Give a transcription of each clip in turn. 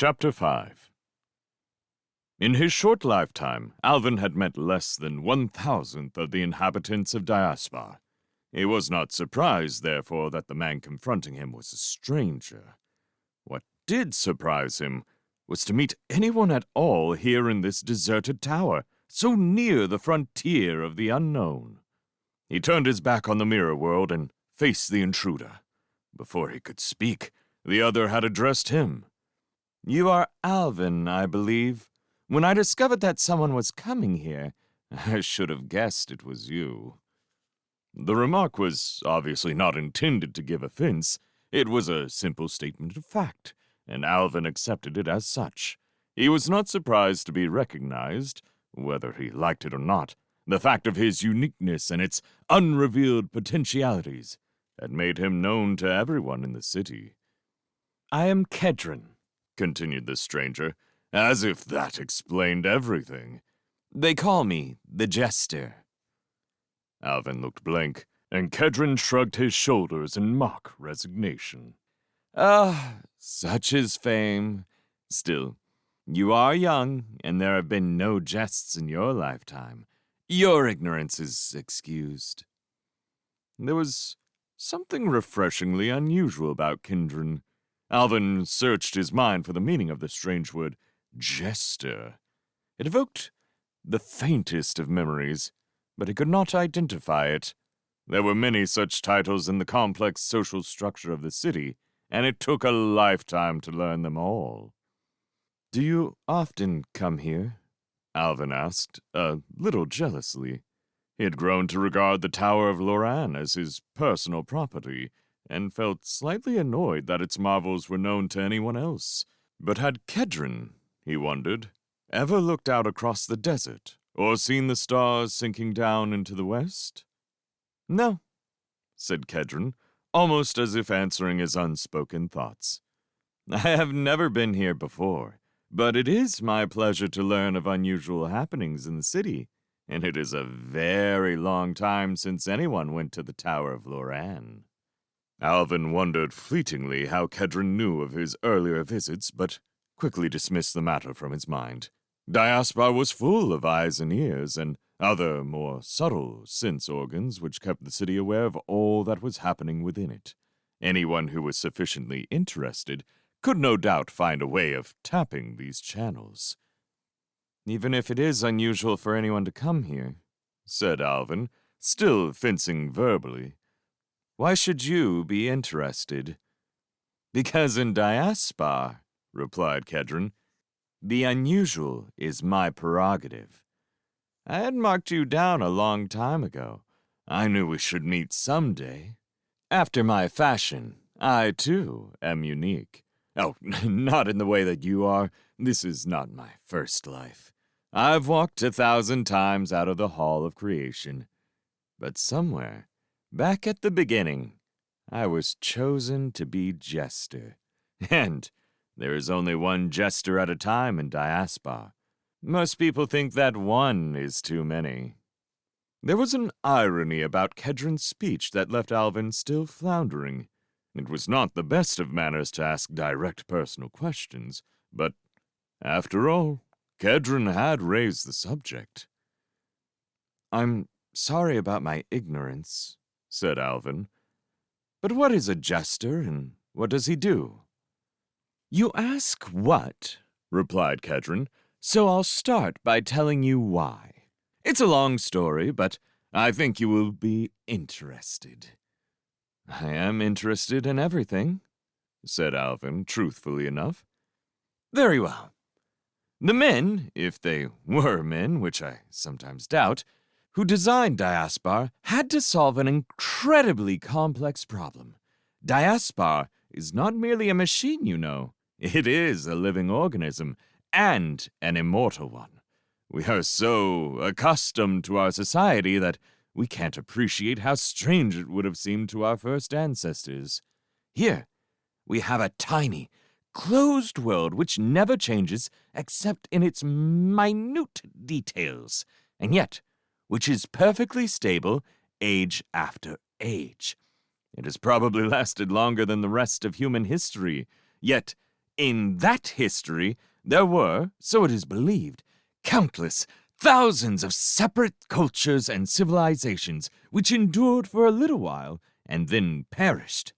Chapter 5. In his short lifetime, Alvin had met less than 1,000th of the inhabitants of Diaspar. He was not surprised, therefore, that the man confronting him was a stranger. What did surprise him was to meet anyone at all here in this deserted tower, so near the frontier of the unknown. He turned his back on the mirror world and faced the intruder. Before he could speak, the other had addressed him. "You are Alvin, I believe. When I discovered that someone was coming here, I should have guessed it was you." The remark was obviously not intended to give offense. It was a simple statement of fact, and Alvin accepted it as such. He was not surprised to be recognized, whether he liked it or not. The fact of his uniqueness and its unrevealed potentialities had made him known to everyone in the city. "I am Kedron," continued the stranger, as if that explained everything. "They call me the Jester." Alvin looked blank, and Kedron shrugged his shoulders in mock resignation. Such is fame. Still, you are young, and there have been no jests in your lifetime. Your ignorance is excused." There was something refreshingly unusual about Kedron. Alvin searched his mind for the meaning of the strange word, jester. It evoked the faintest of memories, but he could not identify it. There were many such titles in the complex social structure of the city, and it took a lifetime to learn them all. "Do you often come here?" Alvin asked, a little jealously. He had grown to regard the Tower of Loran as his personal property, and felt slightly annoyed that its marvels were known to anyone else. But had Kedron, he wondered, ever looked out across the desert, or seen the stars sinking down into the west? "No," said Kedron, almost as if answering his unspoken thoughts. "I have never been here before, but it is my pleasure to learn of unusual happenings in the city, and it is a very long time since anyone went to the Tower of Loran." Alvin wondered fleetingly how Kedron knew of his earlier visits, but quickly dismissed the matter from his mind. Diaspar was full of eyes and ears, and other more subtle sense organs which kept the city aware of all that was happening within it. Anyone who was sufficiently interested could no doubt find a way of tapping these channels. "Even if it is unusual for anyone to come here," said Alvin, still fencing verbally, "why should you be interested?" "Because in Diaspar," replied Kedron, "the unusual is my prerogative. I had marked you down a long time ago. I knew we should meet someday. After my fashion, I, too, am unique. Oh, not in the way that you are. This is not my first life. I've walked 1,000 times out of the Hall of Creation. But somewhere, back at the beginning, I was chosen to be Jester. And there is only one Jester at a time in Diaspar. Most people think that one is too many." There was an irony about Kedron's speech that left Alvin still floundering. It was not the best of manners to ask direct personal questions, but, after all, Kedron had raised the subject. "I'm sorry about my ignorance," said Alvin. "But what is a jester, and what does he do?" "You ask what?" replied Kedron, "so I'll start by telling you why. It's a long story, but I think you will be interested." "I am interested in everything," said Alvin, truthfully enough. "Very well. The men, if they were men, which I sometimes doubt, who designed Diaspar had to solve an incredibly complex problem. Diaspar is not merely a machine, you know. It is a living organism, and an immortal one. We are so accustomed to our society that we can't appreciate how strange it would have seemed to our first ancestors. Here, we have a tiny, closed world which never changes except in its minute details, and yet which is perfectly stable age after age. It has probably lasted longer than the rest of human history, yet In that history, there were, so it is believed, countless, thousands of separate cultures and civilizations which endured for a little while and then perished.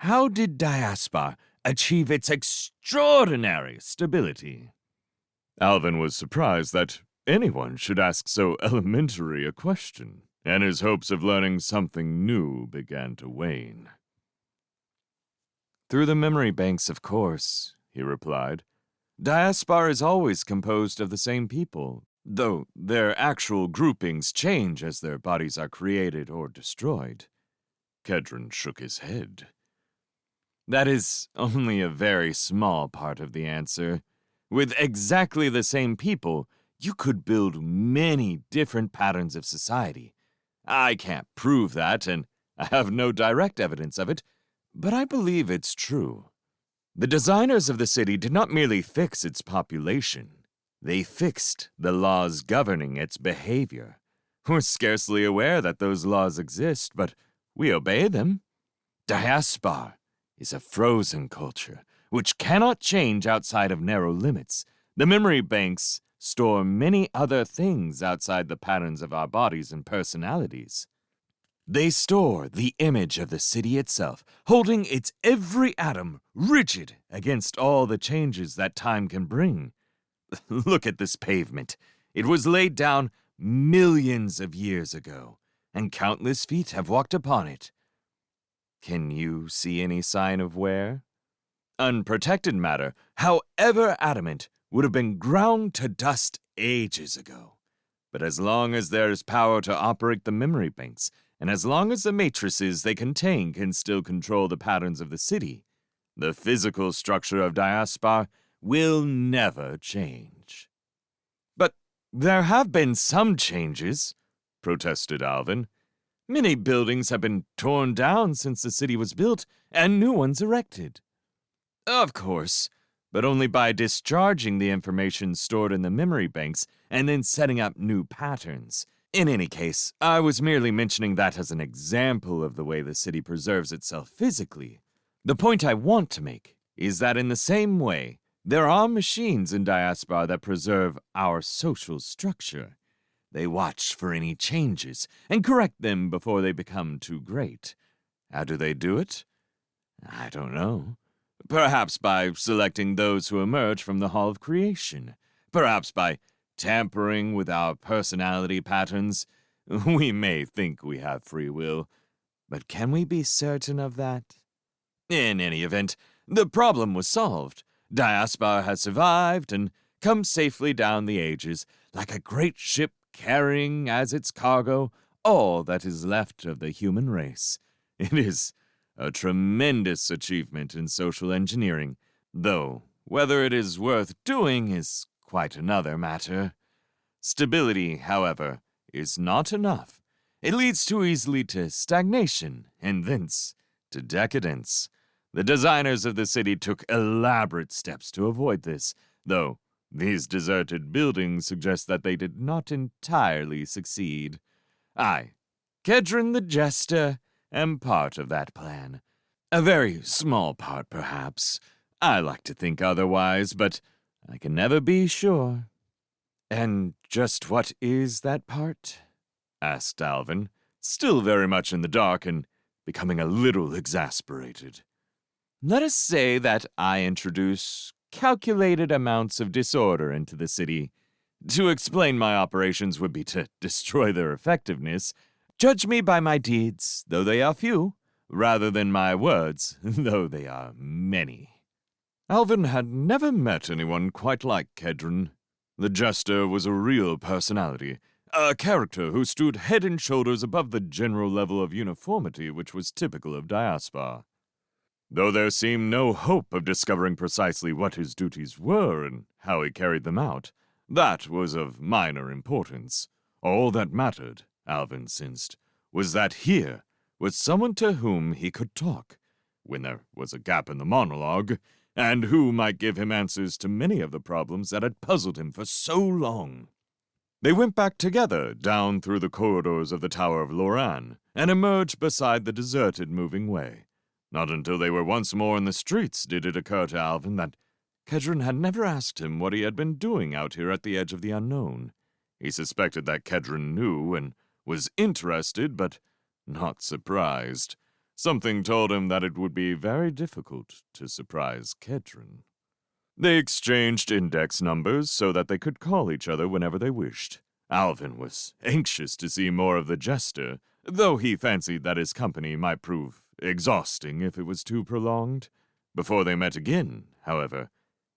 How did Diaspar achieve its extraordinary stability? Alvin was surprised that anyone should ask so elementary a question, and his hopes of learning something new began to wane. Through the memory banks, of course, he replied. Diaspar is always composed of the same people, though their actual groupings change as their bodies are created or destroyed. Kedron shook his head. That is only a very small part of the answer. With exactly the same people, you could build many different patterns of society. I can't prove that, and I have no direct evidence of it, but I believe it's true. The designers of the city did not merely fix its population. They fixed the laws governing its behavior. We're scarcely aware that those laws exist, but we obey them. Diaspar is a frozen culture, which cannot change outside of narrow limits. The memory banks store many other things outside the patterns of our bodies and personalities. They store the image of the city itself, holding its every atom rigid against all the changes that time can bring. Look at this pavement. It was laid down millions of years ago, and countless feet have walked upon it. Can you see any sign of wear? Unprotected matter, however adamant, would have been ground to dust ages ago. But as long as there is power to operate the memory banks, and as long as the matrices they contain can still control the patterns of the city, the physical structure of Diaspar will never change. But there have been some changes, protested Alvin. Many buildings have been torn down since the city was built, and new ones erected. Of course, but only by discharging the information stored in the memory banks and then setting up new patterns. In any case, I was merely mentioning that as an example of the way the city preserves itself physically. The point I want to make is that in the same way, there are machines in Diaspar that preserve our social structure. They watch for any changes and correct them before they become too great. How do they do it? I don't know. Perhaps by selecting those who emerge from the Hall of Creation. Perhaps by tampering with our personality patterns. We may think we have free will, but can we be certain of that? In any event, the problem was solved. Diaspar has survived and come safely down the ages, like a great ship carrying as its cargo all that is left of the human race. It is a tremendous achievement in social engineering, though whether it is worth doing is quite another matter. Stability, however, is not enough. It leads too easily to stagnation, and thence to decadence. The designers of the city took elaborate steps to avoid this, though these deserted buildings suggest that they did not entirely succeed. I, Kedron the Jester, am part of that plan. A very small part, perhaps. I like to think otherwise, but I can never be sure. And just what is that part? Asked Alvin, still very much in the dark and becoming a little exasperated. Let us say that I introduce calculated amounts of disorder into the city. To explain my operations would be to destroy their effectiveness. Judge me by my deeds, though they are few, rather than my words, though they are many. Alvin had never met anyone quite like Kedron. The jester was a real personality, a character who stood head and shoulders above the general level of uniformity which was typical of Diaspar. Though there seemed no hope of discovering precisely what his duties were and how he carried them out, that was of minor importance. All that mattered, Alvin sensed, was that here was someone to whom he could talk, when there was a gap in the monologue, and who might give him answers to many of the problems that had puzzled him for so long. They went back together down through the corridors of the Tower of Loran, and emerged beside the deserted moving way. Not until they were once more in the streets did it occur to Alvin that Kedron had never asked him what he had been doing out here at the edge of the unknown. He suspected that Kedron knew and was interested, but not surprised. Something told him that it would be very difficult to surprise Kedron. They exchanged index numbers so that they could call each other whenever they wished. Alvin was anxious to see more of the jester, though he fancied that his company might prove exhausting if it was too prolonged. Before they met again, however,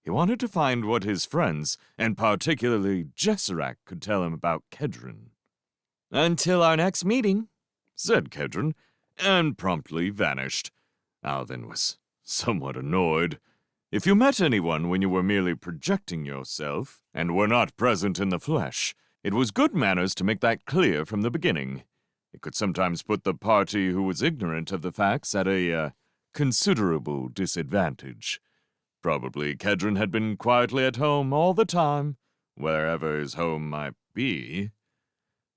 he wanted to find what his friends, and particularly Jesserac, could tell him about Kedron. "Until our next meeting," said Kedron, and promptly vanished. Alvin was somewhat annoyed. If you met anyone when you were merely projecting yourself, and were not present in the flesh, it was good manners to make that clear from the beginning. It could sometimes put the party who was ignorant of the facts at a, considerable disadvantage. Probably Kedron had been quietly at home all the time, wherever his home might be.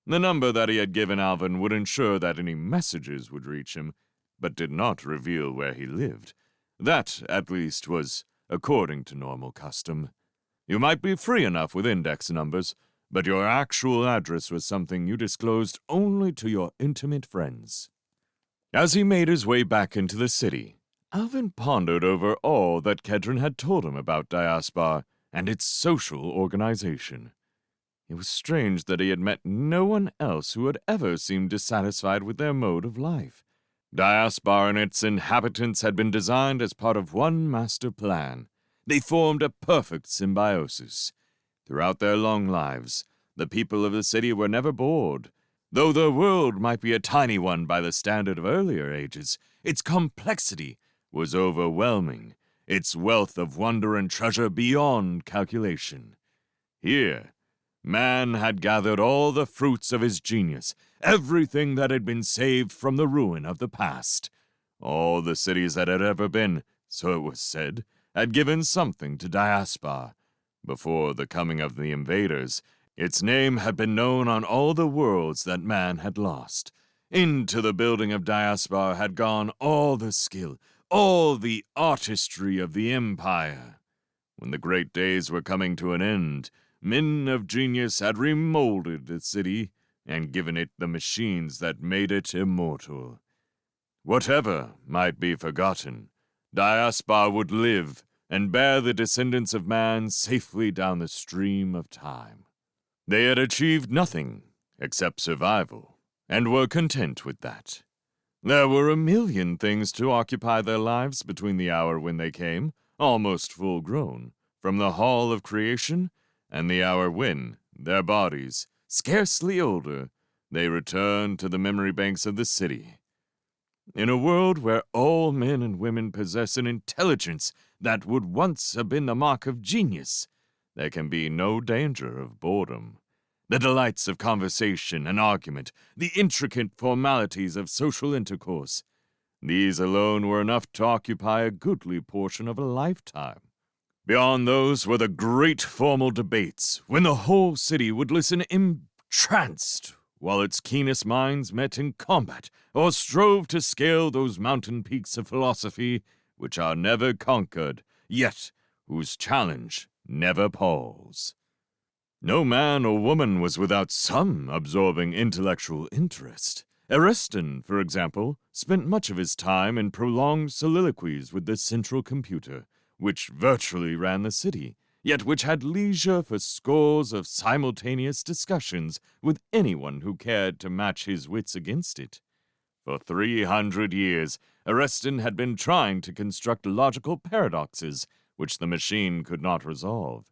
The number that he had given Alvin would ensure that any messages would reach him, but did not reveal where he lived. That, at least, was according to normal custom. You might be free enough with index numbers, but your actual address was something you disclosed only to your intimate friends. As he made his way back into the city, Alvin pondered over all that Kedron had told him about Diaspar and its social organization. It was strange that he had met no one else who had ever seemed dissatisfied with their mode of life. Diaspar and its inhabitants had been designed as part of one master plan. They formed a perfect symbiosis. Throughout their long lives, the people of the city were never bored. Though their world might be a tiny one by the standard of earlier ages, its complexity was overwhelming, its wealth of wonder and treasure beyond calculation. Here, man had gathered all the fruits of his genius, everything that had been saved from the ruin of the past. All the cities that had ever been, so it was said, had given something to Diaspar. Before the coming of the invaders, its name had been known on all the worlds that man had lost. Into the building of Diaspar had gone all the skill, all the artistry of the empire. When the great days were coming to an end, men of genius had remolded the city and given it the machines that made it immortal. Whatever might be forgotten, Diaspar would live and bear the descendants of man safely down the stream of time. They had achieved nothing except survival, and were content with that. There were a million things to occupy their lives between the hour when they came, almost full-grown, from the hall of creation, and the hour when, their bodies, scarcely older, they returned to the memory banks of the city. In a world where all men and women possess an intelligence that would once have been the mark of genius, there can be no danger of boredom. The delights of conversation and argument, the intricate formalities of social intercourse, these alone were enough to occupy a goodly portion of a lifetime. Beyond those were the great formal debates, when the whole city would listen entranced, while its keenest minds met in combat, or strove to scale those mountain peaks of philosophy which are never conquered, yet whose challenge never palls. No man or woman was without some absorbing intellectual interest. Ariston, for example, spent much of his time in prolonged soliloquies with the central computer, which virtually ran the city, yet which had leisure for scores of simultaneous discussions with anyone who cared to match his wits against it. For 300 years, Ariston had been trying to construct logical paradoxes which the machine could not resolve.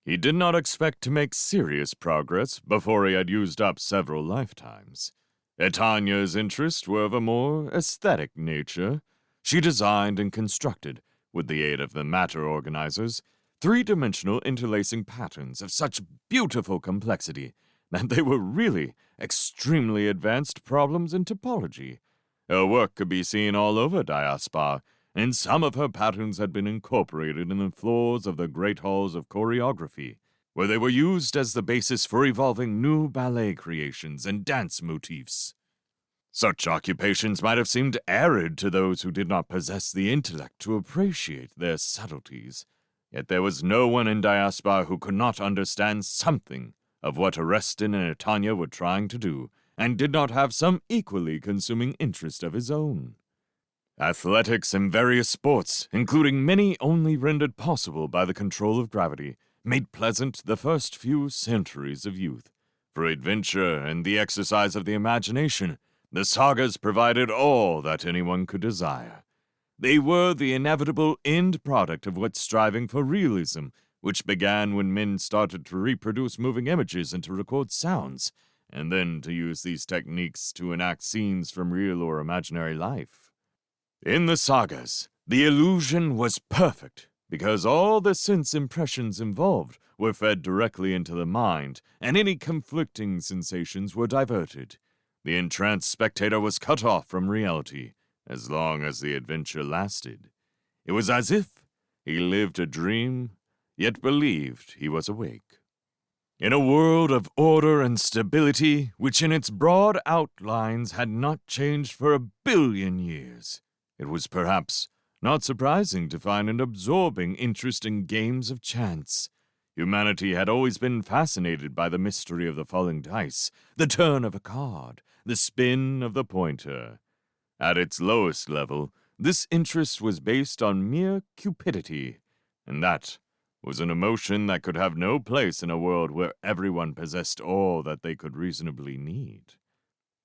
He did not expect to make serious progress before he had used up several lifetimes. Etanya's interests were of a more aesthetic nature. She designed and constructed, with the aid of the matter organizers, three-dimensional interlacing patterns of such beautiful complexity that they were really extremely advanced problems in topology. Her work could be seen all over Diaspar, and some of her patterns had been incorporated in the floors of the great halls of choreography, where they were used as the basis for evolving new ballet creations and dance motifs. Such occupations might have seemed arid to those who did not possess the intellect to appreciate their subtleties, Yet there was no one in Diaspar who could not understand something of what Orestin and Etanya were trying to do, and did not have some equally consuming interest of his own. Athletics and various sports, including many only rendered possible by the control of gravity, made pleasant the first few centuries of youth. For adventure and the exercise of the imagination, the sagas provided all that anyone could desire. They were the inevitable end product of what striving for realism, which began when men started to reproduce moving images and to record sounds, and then to use these techniques to enact scenes from real or imaginary life. In the sagas, the illusion was perfect, because all the sense impressions involved were fed directly into the mind, and any conflicting sensations were diverted. The entranced spectator was cut off from reality, as long as the adventure lasted. It was as if he lived a dream, yet believed he was awake. In a world of order and stability, which in its broad outlines had not changed for 1,000,000,000 years, it was perhaps not surprising to find an absorbing interest in games of chance. Humanity had always been fascinated by the mystery of the falling dice, the turn of a card, the spin of the pointer. At its lowest level, this interest was based on mere cupidity, and that was an emotion that could have no place in a world where everyone possessed all that they could reasonably need.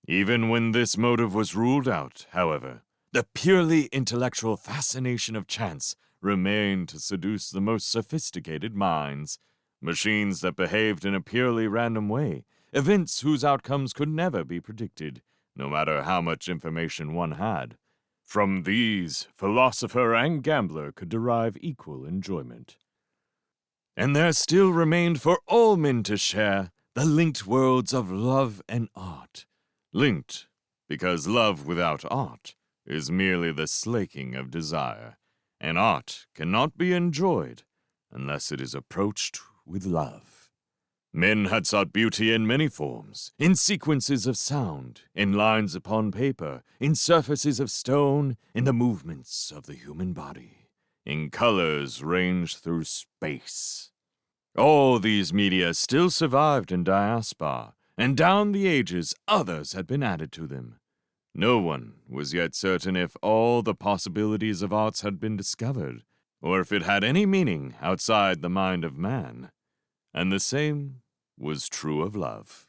Even when this motive was ruled out, however, the purely intellectual fascination of chance remained to seduce the most sophisticated minds. Machines that behaved in a purely random way, events whose outcomes could never be predicted, no matter how much information one had. From these, philosopher and gambler could derive equal enjoyment. And there still remained for all men to share the linked worlds of love and art. Linked, because love without art is merely the slaking of desire, and art cannot be enjoyed unless it is approached with love. Men had sought beauty in many forms, in sequences of sound, in lines upon paper, in surfaces of stone, in the movements of the human body, in colors ranged through space. All these media still survived in Diaspar, and down the ages others had been added to them. No one was yet certain if all the possibilities of arts had been discovered, or if it had any meaning outside the mind of man. And the same was true of love.